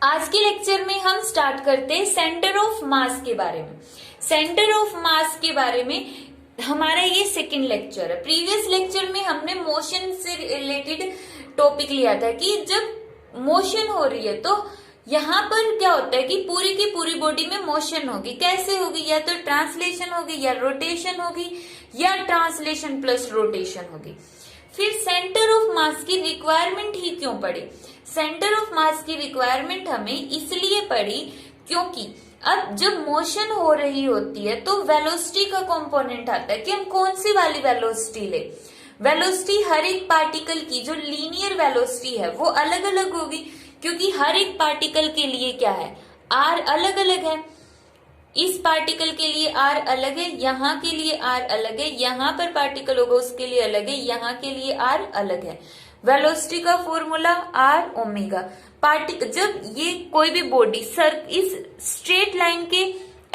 आज के लेक्चर में हम स्टार्ट करते हैं सेंटर ऑफ मास के बारे में। सेंटर ऑफ मास के बारे में हमारा ये सेकंड लेक्चर है। प्रीवियस लेक्चर में हमने मोशन से रिलेटेड टॉपिक लिया था कि जब मोशन हो रही है तो यहाँ पर क्या होता है कि पूरी की पूरी बॉडी में मोशन होगी। कैसे होगी? या तो ट्रांसलेशन होगी या रोटेशन होगी या ट्रांसलेशन प्लस रोटेशन होगी। फिर सेंटर ऑफ मास की रिक्वायरमेंट ही क्यों पड़ी? सेंटर ऑफ मास की रिक्वायरमेंट हमें इसलिए पड़ी क्योंकि अब जब मोशन हो रही होती है तो वेलोसिटी का कंपोनेंट आता है कि हम कौन सी वाली वेलोसिटी ले। वेलोसिटी हर एक पार्टिकल की जो लीनियर वेलोसिटी है वो अलग अलग होगी, क्योंकि हर एक पार्टिकल के लिए क्या है, आर अलग अलग है। इस पार्टिकल के लिए आर अलग है, यहाँ के लिए आर अलग है, यहाँ पर पार्टिकल होगा उसके लिए अलग है, यहाँ के लिए आर अलग है। वेलोसिटी का फॉर्मूला आर ओमेगा। जब ये कोई भी बॉडी इस स्ट्रेट लाइन के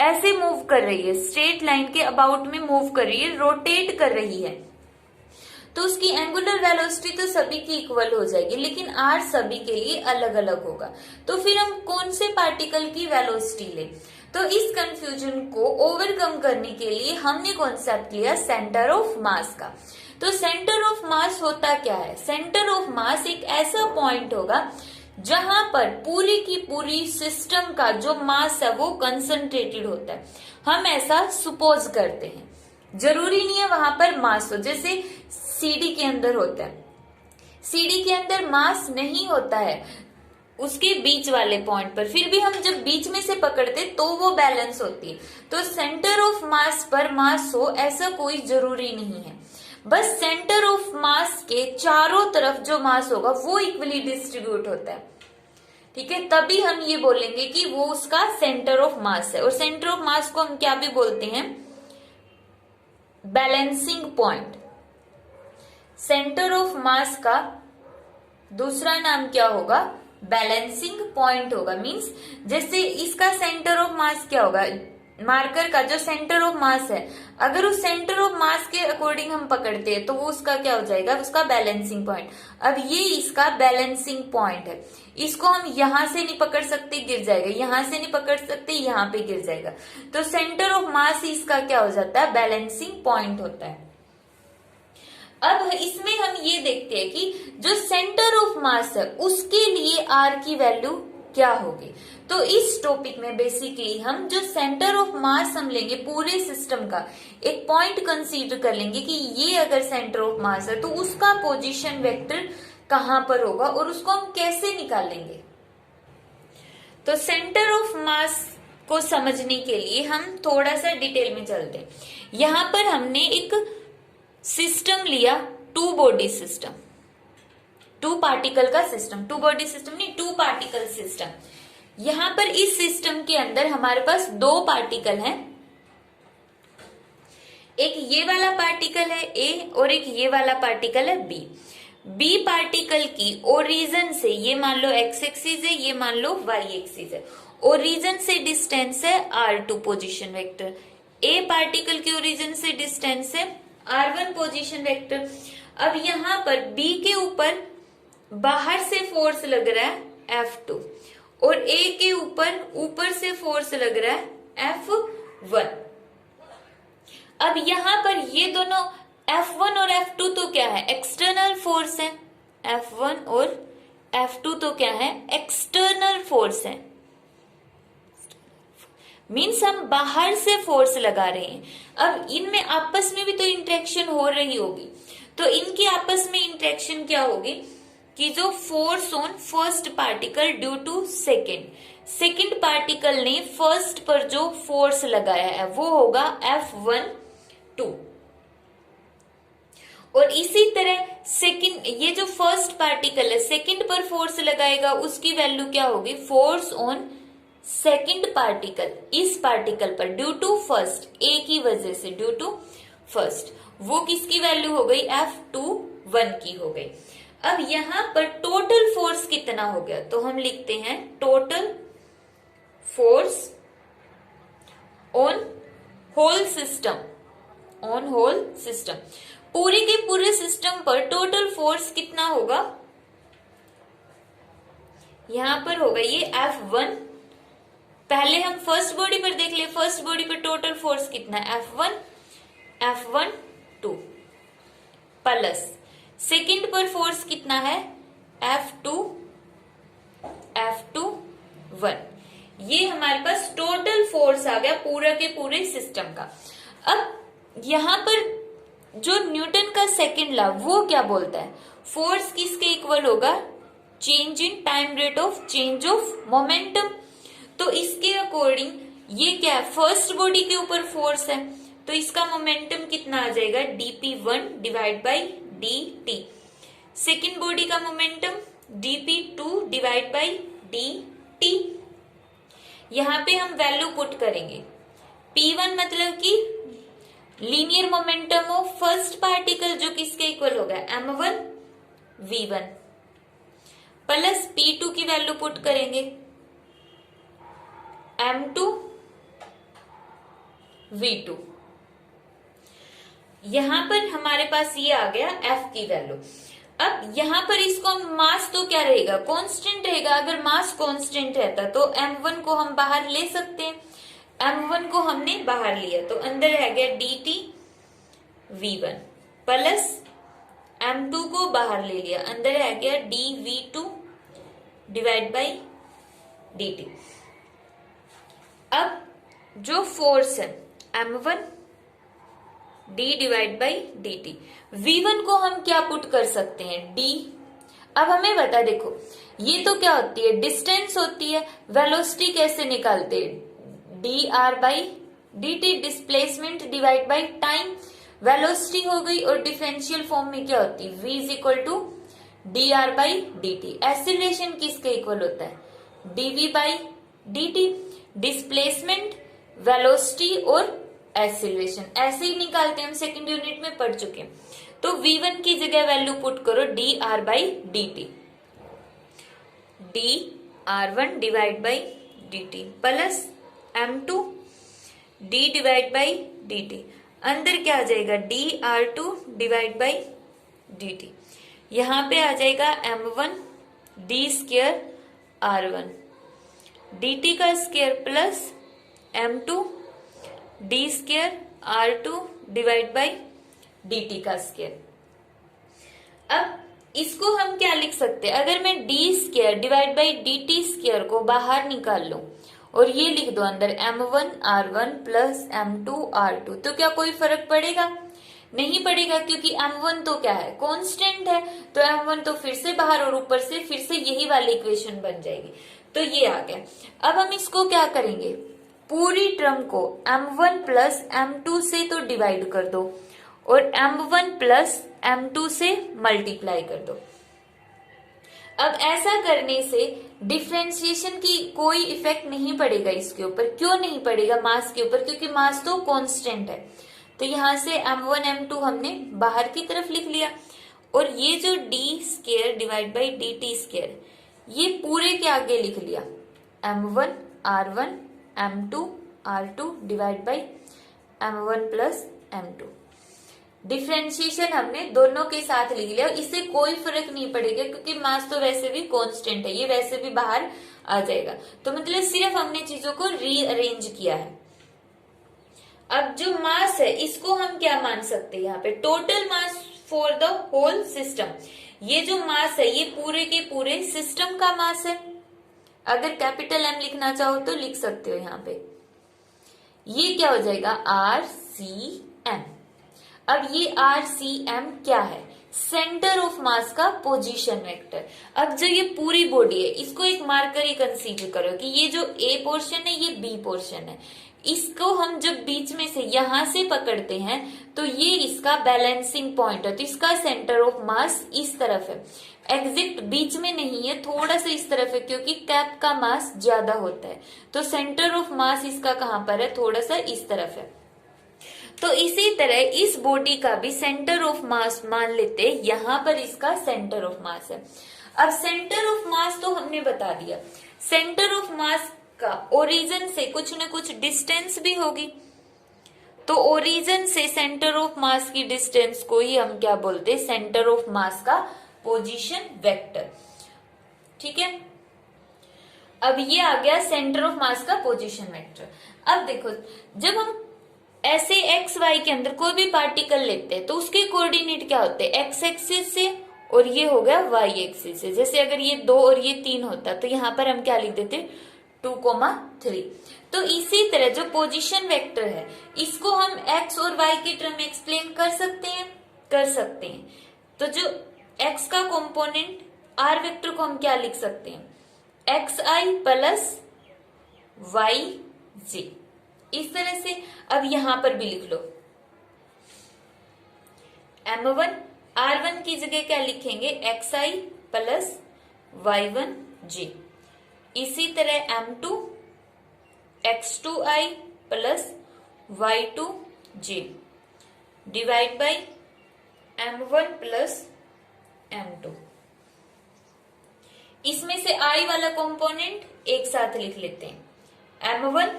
ऐसे मूव कर रही है, स्ट्रेट लाइन के अबाउट में मूव कर रही है, रोटेट कर रही है, तो उसकी एंगुलर वेलोसिटी तो सभी की इक्वल हो जाएगी, लेकिन आर सभी के लिए अलग अलग होगा। तो फिर हम कौन से पार्टिकल की वेलोसिटी ले? तो इस कंफ्यूजन को ओवरकम करने के लिए हमने कॉन्सेप्ट लिया सेंटर ऑफ मास का। तो सेंटर ऑफ मास होता क्या है? सेंटर ऑफ मास एक ऐसा पॉइंट होगा जहां पर पूरी की पूरी सिस्टम का जो मास है वो कंसंट्रेटेड होता है। हम ऐसा सुपोज करते हैं, जरूरी नहीं है वहां पर मास हो। जैसे सीडी के अंदर होता है, सीडी के अंदर मास नहीं होता है उसके बीच वाले पॉइंट पर, फिर भी हम जब बीच में से पकड़ते तो वो बैलेंस होती है। तो सेंटर ऑफ मास पर मास हो ऐसा कोई जरूरी नहीं है, बस सेंटर ऑफ मास के चारों तरफ जो मास होगा वो इक्वली डिस्ट्रीब्यूट होता है। ठीक है, तभी हम ये बोलेंगे कि वो उसका सेंटर ऑफ मास है। और सेंटर ऑफ मास को हम क्या भी बोलते हैं? Balancing point. सेंटर ऑफ मास का दूसरा नाम क्या होगा? बैलेंसिंग पॉइंट होगा। मींस जैसे इसका सेंटर ऑफ मास क्या होगा, मार्कर का जो सेंटर ऑफ मास है, अगर उस सेंटर ऑफ मास के अकॉर्डिंग हम पकड़ते हैं तो वो उसका क्या हो जाएगा? उसका बैलेंसिंग पॉइंट। अब ये इसका बैलेंसिंग पॉइंट है, इसको हम यहां से नहीं पकड़ सकते, गिर जाएगा, यहां से नहीं पकड़ सकते, यहां पे गिर जाएगा। तो सेंटर ऑफ मास इसका क्या हो जाता है? बैलेंसिंग पॉइंट होता है। अब इसमें हम ये देखते हैं कि जो सेंटर ऑफ मास है उसके लिए आर की वैल्यू क्या होगी। तो इस टॉपिक में बेसिकली हम जो सेंटर ऑफ मास हम लेंगे पूरे सिस्टम का, एक पॉइंट कंसीडर कर लेंगे कि ये अगर सेंटर ऑफ मास है तो उसका पोजीशन वेक्टर कहां पर होगा और उसको हम कैसे निकालेंगे। तो सेंटर ऑफ मास को समझने के लिए हम थोड़ा सा डिटेल में चलते हैं। यहां पर हमने एक सिस्टम लिया, two body system, two particle का सिस्टम, टू बॉडी सिस्टम नहीं, टू पार्टिकल सिस्टम। यहां पर इस सिस्टम के अंदर हमारे पास दो पार्टिकल हैं, एक ये वाला पार्टिकल है ए और एक ये वाला पार्टिकल है बी। बी पार्टिकल की ओरिजिन से, ये मान लो एक्स एक्सिस है, ये मान लो वाई एक्सिस है, ओरिजिन से डिस्टेंस है r2 पोजीशन वेक्टर। ए पार्टिकल की ओरिजिन से डिस्टेंस है r1 पोजीशन वेक्टर। अब यहां पर B के ऊपर बाहर से फोर्स लग रहा है F2 और A के ऊपर से फोर्स लग रहा है F1। अब यहां पर ये दोनों F1 और F2 तो क्या है? एक्सटर्नल फोर्स है। F1 और F2 तो क्या है? एक्सटर्नल फोर्स है। मीन्स हम बाहर से फोर्स लगा रहे हैं। अब इनमें आपस में भी तो इंटरेक्शन हो रही होगी, तो इनकी आपस में इंटरेक्शन क्या होगी कि जो force on first particle due to second particle ने फर्स्ट पर जो फोर्स लगाया है वो होगा F1 2। और इसी तरह सेकेंड, ये जो फर्स्ट पार्टिकल है सेकेंड पर फोर्स लगाएगा उसकी वैल्यू क्या होगी? फोर्स ऑन सेकेंड पार्टिकल, इस पार्टिकल पर ड्यू टू फर्स्ट, ए की वजह से ड्यू टू फर्स्ट, वो किसकी वैल्यू हो गई? F21 की हो गई। अब यहां पर टोटल फोर्स कितना हो गया? तो हम लिखते हैं total force on whole system, on whole system, पूरे के पूरे सिस्टम पर टोटल फोर्स कितना होगा? यहाँ पर होगा ये F1। पहले हम फर्स्ट बॉडी पर देख ले, फर्स्ट बॉडी पर टोटल फोर्स कितना है, F1 2 प्लस सेकेंड पर फोर्स कितना है, F2 1। ये हमारे पास टोटल फोर्स आ गया पूरा के पूरे सिस्टम का। अब यहाँ पर जो न्यूटन का सेकेंड लॉ वो क्या बोलता है, फोर्स किसके इक्वल होगा, change in time rate of change of momentum. तो इसके अकॉर्डिंग ये क्या है, फर्स्ट बॉडी के ऊपर फोर्स है तो इसका मोमेंटम कितना आ जाएगा, dp1 divide by dt। Second body का momentum dp2 divide by dt। यहां पे हम वैल्यू पुट करेंगे, p1 मतलब कि linear momentum of first particle जो किसके इक्वल होगा, m1 v1 प्लस p2 की वैल्यू पुट करेंगे m2 v2। यहां पर हमारे पास ये आ गया f की वैल्यू। अब यहां पर इसको मास तो क्या रहेगा, कांस्टेंट रहेगा। अगर मास कांस्टेंट रहता तो m1 को हम बाहर ले सकते हैं, m1 को हमने बाहर लिया तो अंदर रह गया dt v1 प्लस m2 को बाहर ले लिया, अंदर रह गया dv2 डिवाइड बाई dt। अब जो फोर्स है m1 d divide by dt, v1 को हम क्या पुट कर सकते हैं, d। अब हमें बता, देखो ये तो क्या होती है, डिस्टेंस होती है। वेलोसिटी कैसे निकालते हैं, dr by dt, displacement divide by time. Velocity हो गई और डिफरेंशियल फॉर्म में क्या होती है, v is equal to dr by dt। Acceleration किसके इक्वल होता है, dv by dt। Displacement, velocity और एक्सीलरेशन ऐसे ही निकालते हैं, हम सेकंड यूनिट में पढ़ चुके हैं। तो v1 की जगह वैल्यू पुट करो dr by dt, dr1 divide by dt plus m2 d divide by dt। अंदर क्या आ जाएगा, dr2 डिवाइड बाई dt। यहां पे आ जाएगा m1 d square r1 dt का square plus m2 d square r2 divide by dt का square. अब इसको हम क्या लिख सकते हैं, अगर मैं d square divide by dt square को बाहर निकाल लूं और ये लिख दो अंदर m1 r1 plus m2 r2, तो क्या कोई फर्क पड़ेगा, नहीं पड़ेगा, क्योंकि m1 तो क्या है, कांस्टेंट है। तो m1 तो फिर से बाहर और ऊपर से फिर से यही वाली इक्वेशन बन जाएगी। तो ये आ गया। अब हम इसको क्या करेंगे, पूरी टर्म को m1 प्लस m2 से तो डिवाइड कर दो और m1 प्लस m2 से मल्टीप्लाई कर दो। अब ऐसा करने से डिफरेंशिएशन की कोई इफेक्ट नहीं पड़ेगा इसके ऊपर। क्यों नहीं पड़ेगा, मास के ऊपर, क्योंकि मास तो कांस्टेंट है। तो यहां से m1 m2 हमने बाहर की तरफ लिख लिया और ये जो d square divide by dt square ये पूरे के आगे लिख लिया m1 r1 m2 r2 divide by m1 plus m2। Differentiation हमने दोनों के साथ लिख लिया। इससे कोई फर्क नहीं पड़ेगा क्योंकि मास तो वैसे भी कांस्टेंट है, ये वैसे भी बाहर आ जाएगा। तो मतलब सिर्फ हमने चीजों को रीअरेंज किया है। अब जो मास है इसको हम क्या मान सकते हैं, यहाँ पे total mass for the whole system. ये जो मास है ये पूरे के पूरे सिस्टम का मास है। अगर कैपिटल M लिखना चाहो तो लिख सकते हो यहाँ पे। ये क्या हो जाएगा, RCM। अब ये RCM क्या है, सेंटर ऑफ मास का पोजीशन वेक्टर। अब जो ये पूरी बॉडी है इसको एक मार्कर ही कंसीडर करो कि ये जो A पोर्शन है ये B पोर्शन है। इसको हम जब बीच में से यहां से पकड़ते हैं तो ये इसका बैलेंसिंग पॉइंट है। तो इसका सेंटर ऑफ मास इस तरफ है, एग्जैक्ट बीच में नहीं है, थोड़ा सा इस तरफ है क्योंकि कैप का मास ज्यादा होता है। तो सेंटर ऑफ मास इसका कहां पर है, थोड़ा सा इस तरफ है। तो इसी तरह इस बॉडी का भी सेंटर ऑफ मास मान लेते हैं, यहां पर इसका सेंटर ऑफ मास है। अब सेंटर ऑफ मास तो हमने बता दिया, सेंटर ऑफ मास का ओरिजिन से कुछ न कुछ डिस्टेंस भी होगी। तो ओरिजिन से सेंटर ऑफ मास की डिस्टेंस को ही हम क्या बोलते हैं, सेंटर ऑफ मास का पोजीशन वेक्टर। ठीक है। अब ये आ गया सेंटर ऑफ मास का पोजीशन वेक्टर। अब देखो, जब हम ऐसे एक्स वाई के अंदर कोई भी पार्टिकल लेते हैं तो उसके कोऑर्डिनेट क्या होते हैं, एक्स एक्सिस से, और ये हो गया वाई एक्सिस से। जैसे अगर ये 2 और ये 3 होता तो यहाँ पर हम क्या लिख देते, 2,3। तो इसी तरह जो पोजीशन वेक्टर है इसको हम एक्स और वाई के टर्म में एक्सप्लेन कर सकते हैं। तो जो एक्स का कंपोनेंट आर वेक्टर को हम क्या लिख सकते हैं, एक्स आई प्लस वाई जे। इस तरह से अब यहां पर भी लिख लो, M1 R1 की जगह क्या लिखेंगे, एक्स आई प्लस Y1 जे। इसी तरह M2 X2I plus Y2 J divide by M1 plus M2। इसमें से I वाला कंपोनेंट एक साथ लिख लेते हैं, M1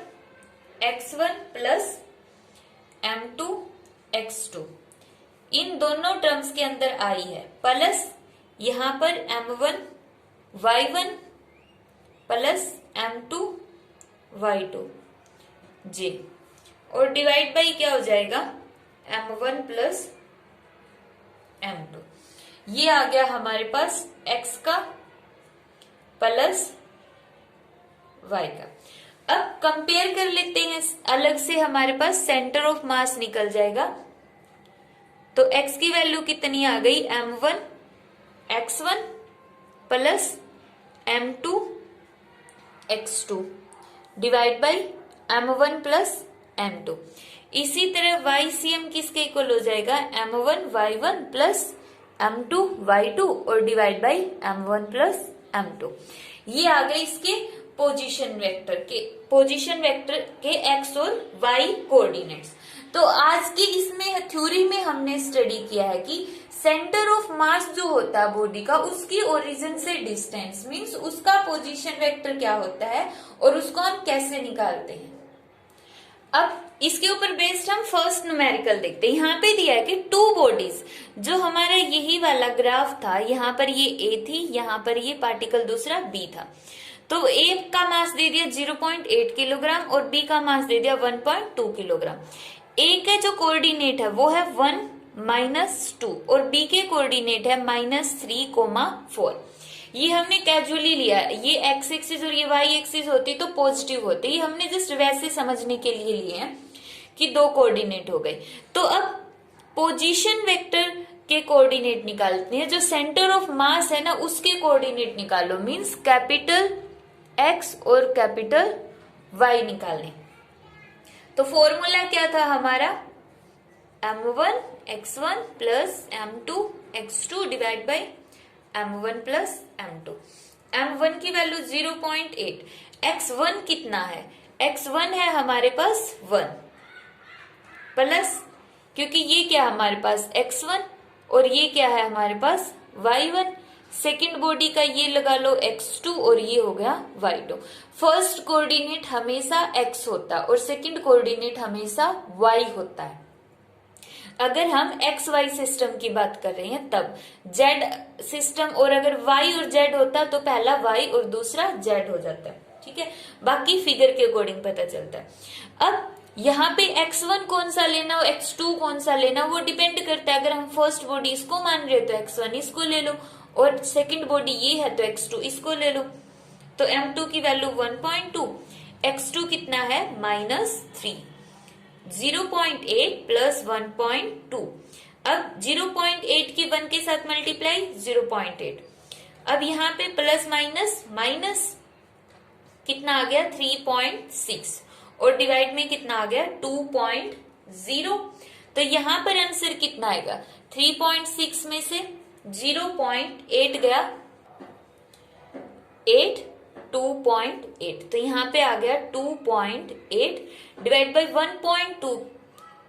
X1 plus M2 X2। इन दोनों टर्म्स के अंदर I है, प्लस यहां पर M1 Y1 plus M2 Y2 जे, और डिवाइड बाई क्या हो जाएगा, M1 प्लस M2। ये आ गया हमारे पास X का प्लस Y का। अब कंपेयर कर लेते हैं, अलग से हमारे पास सेंटर ऑफ मास निकल जाएगा। तो X की वैल्यू कितनी आ गई, M1 X1 plus M2 X2 divide by M1 plus M2। इसी तरह YCM किसके इक्वल हो जाएगा, M1 Y1 plus M2 Y2 और divide by M1 plus M2। ये आ गए इसके पोजीशन वेक्टर के एक्स और वाई कोऑर्डिनेट्स। तो आज की इसमें थ्योरी में हमने स्टडी किया है कि सेंटर ऑफ मास जो होता है बॉडी का, उसकी ओरिजिन से डिस्टेंस मींस उसका पोजीशन वेक्टर क्या होता है और उसको हम कैसे निकालते हैं। अब इसके ऊपर बेस्ड हम फर्स्ट न्यूमेरिकल देखते हैं। यहाँ पे दिया है कि 2 बॉडीज, जो हमारा यही वाला ग्राफ था, यहाँ पर ये A थी, यहाँ पर ये पार्टिकल दूसरा B था। तो A का मास दे दिया 0.8 किलोग्राम और B का मास दे दिया 1.2 किलोग्राम। A का जो कोऑर्डिनेट है वो है 1 -2 और B के कोऑर्डिनेट है -3,4। ये हमने कैजुअली लिया, ये एक्स एक्सिस और ये वाई एक्सिस होती तो पॉजिटिव होती, ये हमने जस्ट वैसे समझने के लिए लिए हैं कि 2 कोऑर्डिनेट हो गए। तो अब पोजीशन वेक्टर के कोऑर्डिनेट निकालते हैं, जो सेंटर ऑफ मास है ना उसके कोऑर्डिनेट निकालो, मींस कैपिटल एक्स और कैपिटल वाई निकालने। तो फॉर्मूला क्या था हमारा, M1 X1 plus M2 X2 divide by M1 plus M2। M1 की वैल्यू 0.8, X1 कितना है, X1 है हमारे पास 1 प्लस, क्योंकि ये क्या हमारे पास X1 और ये क्या है हमारे पास Y1। सेकंड बॉडी का ये लगा लो X2 और ये हो गया Y2। फर्स्ट कोऑर्डिनेट हमेशा X होता है और सेकंड कोऑर्डिनेट हमेशा Y होता है। अगर हम एक्स वाई सिस्टम की बात कर रहे हैं तब जेड सिस्टम, और अगर वाई और जेड होता तो पहला वाई और दूसरा जेड हो जाता है, ठीक है। बाकी फिगर के अकॉर्डिंग पता चलता है। अब यहाँ पे x1 कौन सा लेना और x2 कौन सा लेना वो डिपेंड करता है। अगर हम फर्स्ट बॉडी इसको मान रहे तो x1 इसको ले लो, और सेकंड बॉडी ये है तो x2 इसको ले लो। तो m2 की वैल्यू 1.2, x2 कितना है -3, 0.8 प्लस 1.2। अब 0.8 की 1 के साथ मल्टीप्लाई 0.8। अब यहाँ पे प्लस माइनस कितना आ गया 3.6 और डिवाइड में कितना आ गया 2.0। तो यहाँ पर आंसर कितना आएगा, 3.6 में से 0.8 गया 8, 2.8, तो यहाँ पे आ गया 2.8 डिवाइड बाई 1.2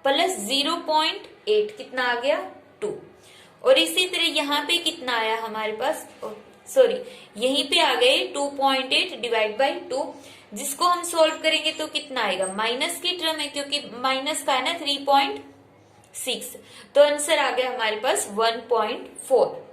प्लस 0.8 कितना आ गया 2। और इसी तरह यहाँ पे कितना आया हमारे पास, सॉरी यहीं पे आ गए 2.8 डिवाइड बाई 2, जिसको हम सॉल्व करेंगे तो कितना आएगा, माइनस की टर्म है क्योंकि माइनस का है ना 3.6, तो आंसर आ गया हमारे पास 1.4।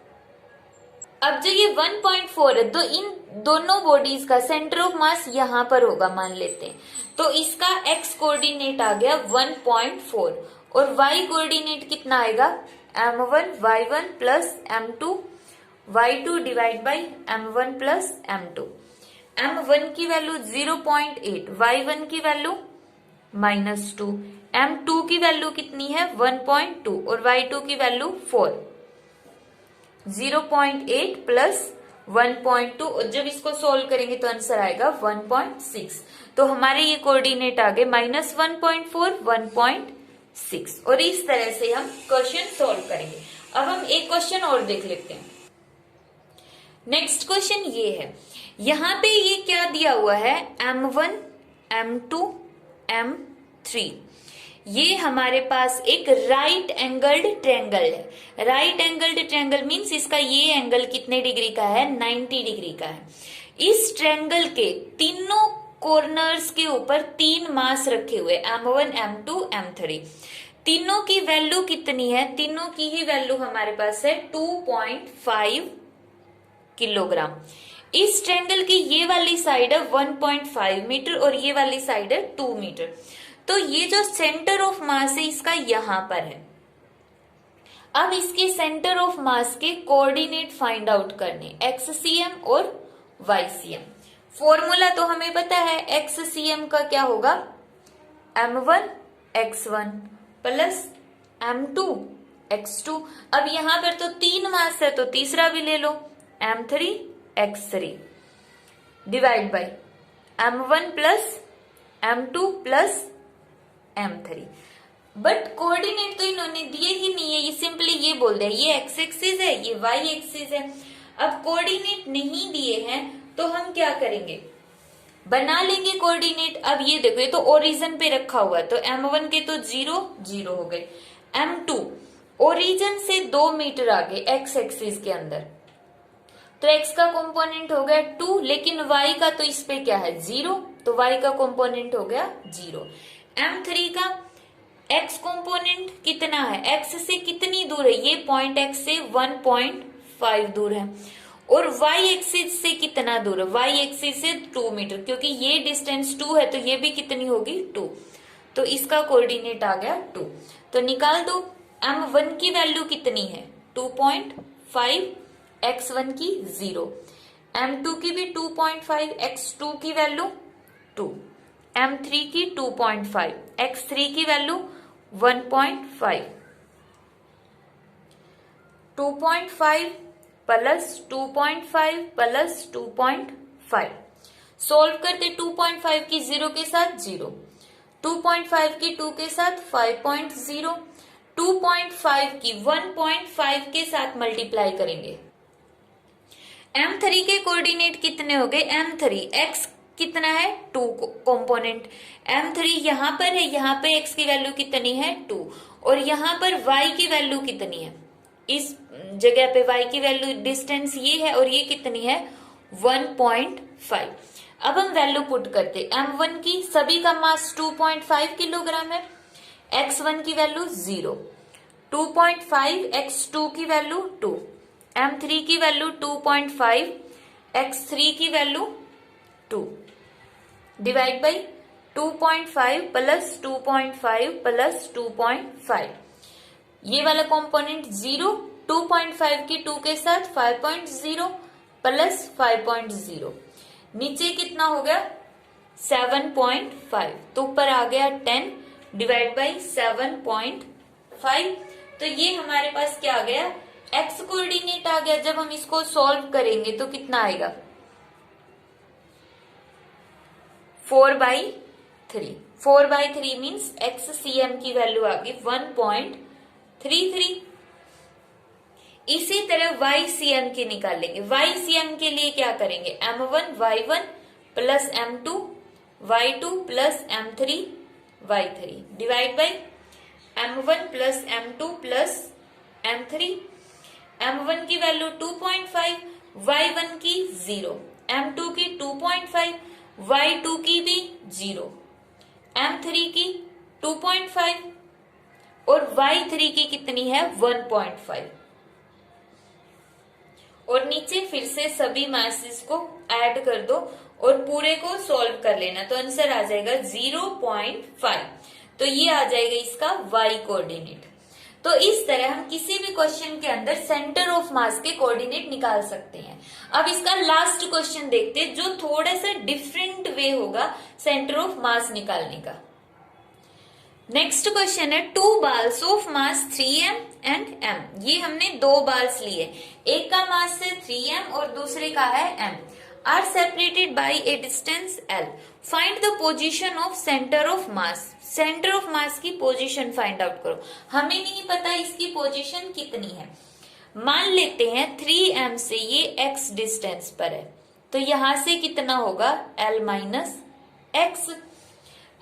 अब जो ये 1.4 है, तो इन दोनों बॉडीज का सेंटर ऑफ मास यहां पर होगा मान लेते हैं, तो इसका x कोऑर्डिनेट आ गया 1.4 और y कोऑर्डिनेट कितना आएगा m1 y1 plus m2 y2 divide by m1 plus m2। m1 की वैल्यू 0.8, y1 की वैल्यू -2, m2 की वैल्यू कितनी है 1.2 और y2 की वैल्यू 4। 0.8 प्लस 1.2 और जब इसको सोल्व करेंगे तो आंसर आएगा 1.6। तो हमारे ये कोऑर्डिनेट आ गए -1.4 1.6 और इस तरह से हम क्वेश्चन सोल्व करेंगे। अब हम एक क्वेश्चन और देख लेते हैं। नेक्स्ट क्वेश्चन ये है, यहां पे ये क्या दिया हुआ है m1 m2 m3, ये हमारे पास एक राइट एंगल्ड ट्रायंगल है। राइट एंगल्ड ट्रायंगल मींस इसका ये एंगल कितने डिग्री का है 90 डिग्री का है। इस ट्रायंगल के तीनों कॉर्नर्स के ऊपर 3 मास रखे हुए m1 m2 m3, तीनों की वैल्यू कितनी है, तीनों की ही वैल्यू हमारे पास है 2.5 किलोग्राम। इस ट्रायंगल की ये वाली साइड है 1.5 मीटर और ये वाली साइड है 2 मीटर। तो ये जो सेंटर ऑफ मास है इसका यहां पर है। अब इसके सेंटर ऑफ मास के कोऑर्डिनेट फाइंड आउट करने, XCM और YCM। फॉर्मूला तो हमें पता है, XCM का क्या होगा m1 x1 plus m2 x2। अब यहां पर तो 3 मास है तो तीसरा भी ले लो m3 x3 divide by m1 plus m2 plus m3। But coordinate तो इन्होंने दिए ही नहीं है, ये सिंपली ये बोल दिया ये x एक्सिस है ये y एक्सिस है। अब कोऑर्डिनेट नहीं दिए हैं तो हम क्या करेंगे, बना लेंगे कोऑर्डिनेट। अब ये देखो ये तो ओरिजिन पे रखा हुआ है तो m1 के तो 0 0 हो गए, m2 ओरिजिन से 2 मीटर आगे x एक्सिस के अंदर तो x का कंपोनेंट हो गया 2, लेकिन y का तो इस पे क्या है 0, तो y का कंपोनेंट हो गया 0। m3 का x कंपोनेंट कितना है, x से कितनी दूर है, ये पॉइंट x से 1.5 दूर है और y एक्सिस से कितना दूर है, y एक्सिस से 2 मीटर, क्योंकि ये डिस्टेंस 2 है तो ये भी कितनी होगी 2, तो इसका कोऑर्डिनेट आ गया 2। तो निकाल दो, m1 की वैल्यू कितनी है 2.5, x1 की 0, m2 की भी 2.5, x2 की वैल्यू 2, m3 की 2.5, x3 की वैल्यू 1.5, 2.5 प्लस 2.5 प्लस 2.5 सोल्व करते 2.5 की 0 के साथ 0, 2.5 की 2 के साथ 5.0, 2.5 की 1.5 के साथ मल्टीप्लाई करेंगे। m3 के कोऑर्डिनेट कितने हो गए, m3 x कितना है 2 कंपोनेंट, m3 यहां पर है, यहां पे x की वैल्यू कितनी है 2 और यहां पर y की वैल्यू कितनी है, इस जगह पे y की वैल्यू डिस्टेंस ये है और ये कितनी है 1.5। अब हम वैल्यू पुट करते, m1 की सभी का मास 2.5 किलोग्राम है, x1 की वैल्यू 0, 2.5 x2 की वैल्यू 2, m3 की वैल्यू 2.5, x3 की value 2 divide by 2.5 plus 2.5 plus 2.5, ये वाला कंपोनेंट 0, 2.5 की 2 के साथ 5.0 प्लस 5.0, नीचे कितना हो गया 7.5, तो ऊपर आ गया 10 डिवाइड बाई 7.5। तो ये हमारे पास क्या आ गया x कोऑर्डिनेट आ गया। जब हम इसको सॉल्व करेंगे तो कितना आएगा 4/3, 4/3 मीन्स XCM की वैल्यू आ गई 1.33। इसी तरह YCM की निकालेंगे, YCM के लिए क्या करेंगे m1 y1 plus m2 y2 plus m3 y3 divide by m1 plus m2 plus m3, m1 की वैल्यू 2.5, y1 की 0, m2 की 2.5, y2 की भी 0, m3 की 2.5 और y3 की कितनी है 1.5 और नीचे फिर से सभी मासेस को ऐड कर दो और पूरे को सॉल्व कर लेना। तो आंसर आ जाएगा 0.5। तो ये आ जाएगा इसका y कोऑर्डिनेट। तो इस तरह हम किसी भी क्वेश्चन के अंदर सेंटर ऑफ मास के कोऑर्डिनेट निकाल सकते हैं। अब इसका लास्ट क्वेश्चन देखते हैं जो थोड़ा सा डिफरेंट वे होगा सेंटर ऑफ मास निकालने का। नेक्स्ट क्वेश्चन है 2 balls of mass 3m and m। ये हमने 2 balls लिए, एक का मास है 3m और दूसरे का है m, are separated by a distance l। Find the position of centre of mass. Centre of mass की पोजीशन फाइंड आउट करो। हमें नहीं पता इसकी पोजीशन कितनी है। मान लेते हैं 3m से ये x डिस्टेंस पर है, तो यहां से कितना होगा l माइनस x।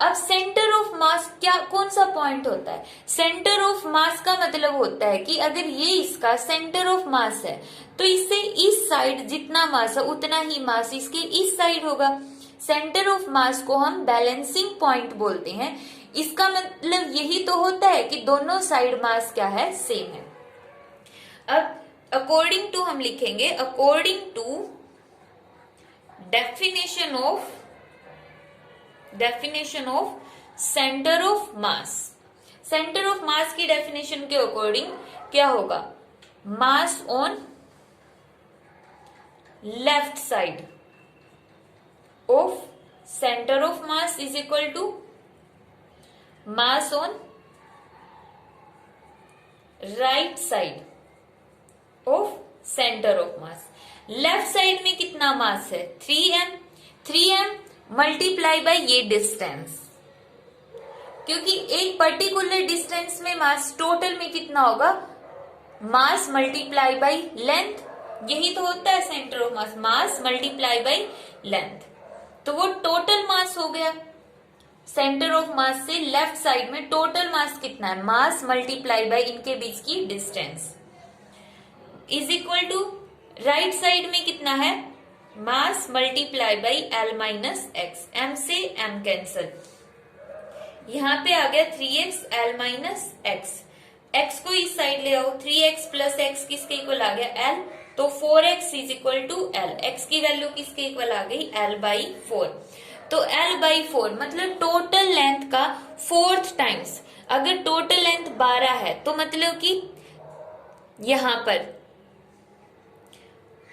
अब सेंटर ऑफ मास क्या कौन सा पॉइंट होता है? सेंटर ऑफ मास का मतलब होता है कि अगर ये इसका सेंटर ऑफ मास है तो इससे इस साइड जितना मास है उतना ही मास इसके इस साइड होगा। सेंटर ऑफ मास को हम बैलेंसिंग पॉइंट बोलते हैं। इसका मतलब यही तो होता है कि दोनों साइड मास क्या है, सेम है। अब अकॉर्डिंग टू हम लिखेंगे, according to definition of centre of mass. Centre of mass की डेफिनेशन के अकॉर्डिंग क्या होगा? Mass on left side of centre of mass is equal to mass on right side of centre of mass. Left side में कितना मास है? 3m। 3m multiply by ये distance, क्योंकि एक पर्टिकुलर डिस्टेंस में मास टोटल में कितना होगा? मास मल्टीप्लाई बाय लेंथ। यही तो होता है centre of mass, mass multiply by length. तो वो टोटल मास हो गया। सेंटर ऑफ मास से लेफ्ट साइड में टोटल मास कितना है? मास मल्टीप्लाई बाय इनके बीच की distance is equal to right side में कितना है? Mass multiply by l minus X. m से m कैंसल, यहां पे आ गया 3x l minus x. x को इस साइड ले आओ, 3x प्लस एक्स किसके इक्वल आ गया? l। तो 4x is equal to l। x की वैल्यू किसके इक्वल आ गई? l by 4। तो l बाई 4 मतलब टोटल लेंथ का 4th टाइम्स। अगर टोटल लेंथ 12 है तो मतलब कि यहां पर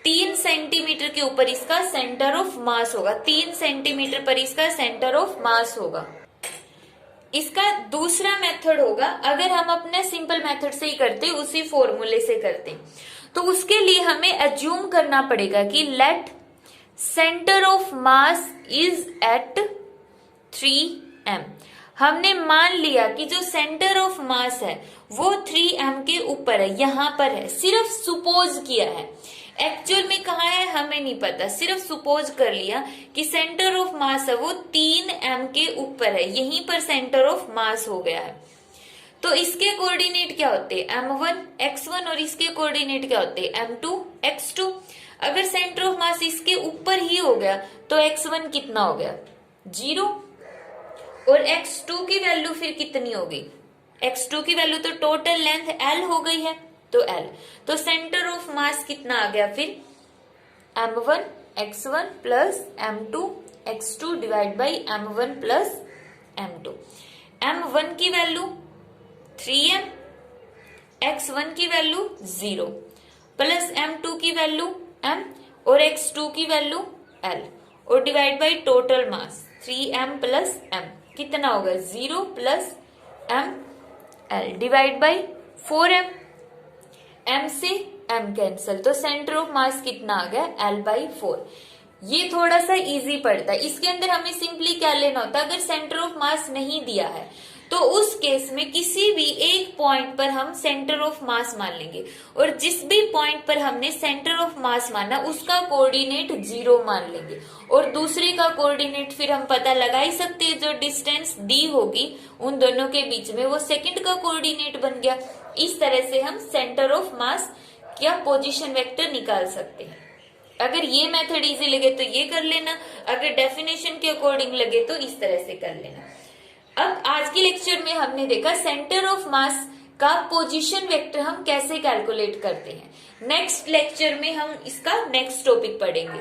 3 सेंटीमीटर के ऊपर इसका सेंटर ऑफ मास होगा। 3 सेंटीमीटर पर इसका सेंटर ऑफ मास होगा। इसका दूसरा मेथड होगा, अगर हम अपने सिंपल मेथड से ही करते, उसी फॉर्मूले से करते, तो उसके लिए हमें अज्यूम करना पड़ेगा कि let centre of mass is at 3m। हमने मान लिया कि जो सेंटर ऑफ मास है वो 3m के ऊपर है, यहां पर है। सिर्फ सुपोज किया है, एक्चुअल में कहाँ है हमें नहीं पता, सिर्फ सुपोज कर लिया कि सेंटर ऑफ मास है वो 3m के ऊपर है, यहीं पर सेंटर ऑफ मास हो गया है। तो इसके कोऑर्डिनेट क्या होते हैं? m1 x1 और इसके कोऑर्डिनेट क्या होते हैं? m2 x2। अगर सेंटर ऑफ मास इसके ऊपर ही हो गया तो x1 कितना हो गया? 0। और x2 की वैल्यू फिर कितनी होगी? x2 की वैल्यू तो टोटल लेंथ l हो गई है, तो l। तो सेंटर ऑफ मास कितना आ गया फिर? m1 x1 plus m2 x2 divide by m1 plus m2। m1 की वैल्यू 3m, x1 की वैल्यू 0 प्लस m2 की वैल्यू m और x2 की वैल्यू l और divide by total mass 3m plus m कितना होगा? 0 plus m l divide by 4m। m से m cancel, तो सेंटर ऑफ मास कितना आ गया? l by 4। ये थोड़ा सा इजी पड़ता है। इसके अंदर हमें सिंपली क्या लेना होता है, अगर सेंटर ऑफ मास नहीं दिया है तो उस केस में किसी भी एक पॉइंट पर हम सेंटर ऑफ मास मान लेंगे और जिस भी पॉइंट पर हमने सेंटर ऑफ मास माना उसका कोऑर्डिनेट 0 मान लेंगे और दूसरे का कोऑर्डिनेट फिर हम पता लगा ही सकते हैं, जो डिस्टेंस दी होगी उन दोनों के बीच में वो सेकंड का कोऑर्डिनेट बन गया। इस तरह से हम सेंटर ऑफ मास या पोजीशन वेक्टर निकाल सकते हैं। अगर ये मेथड इजी लगे तो ये कर लेना, अगर डेफिनेशन के अकॉर्डिंग लगे तो इस तरह से कर लेना। अब आज के लेक्चर में हमने देखा सेंटर ऑफ मास का पोजीशन वेक्टर हम कैसे कैलकुलेट करते हैं। नेक्स्ट लेक्चर में हम इसका नेक्स्ट टॉपिक पढ़ेंगे।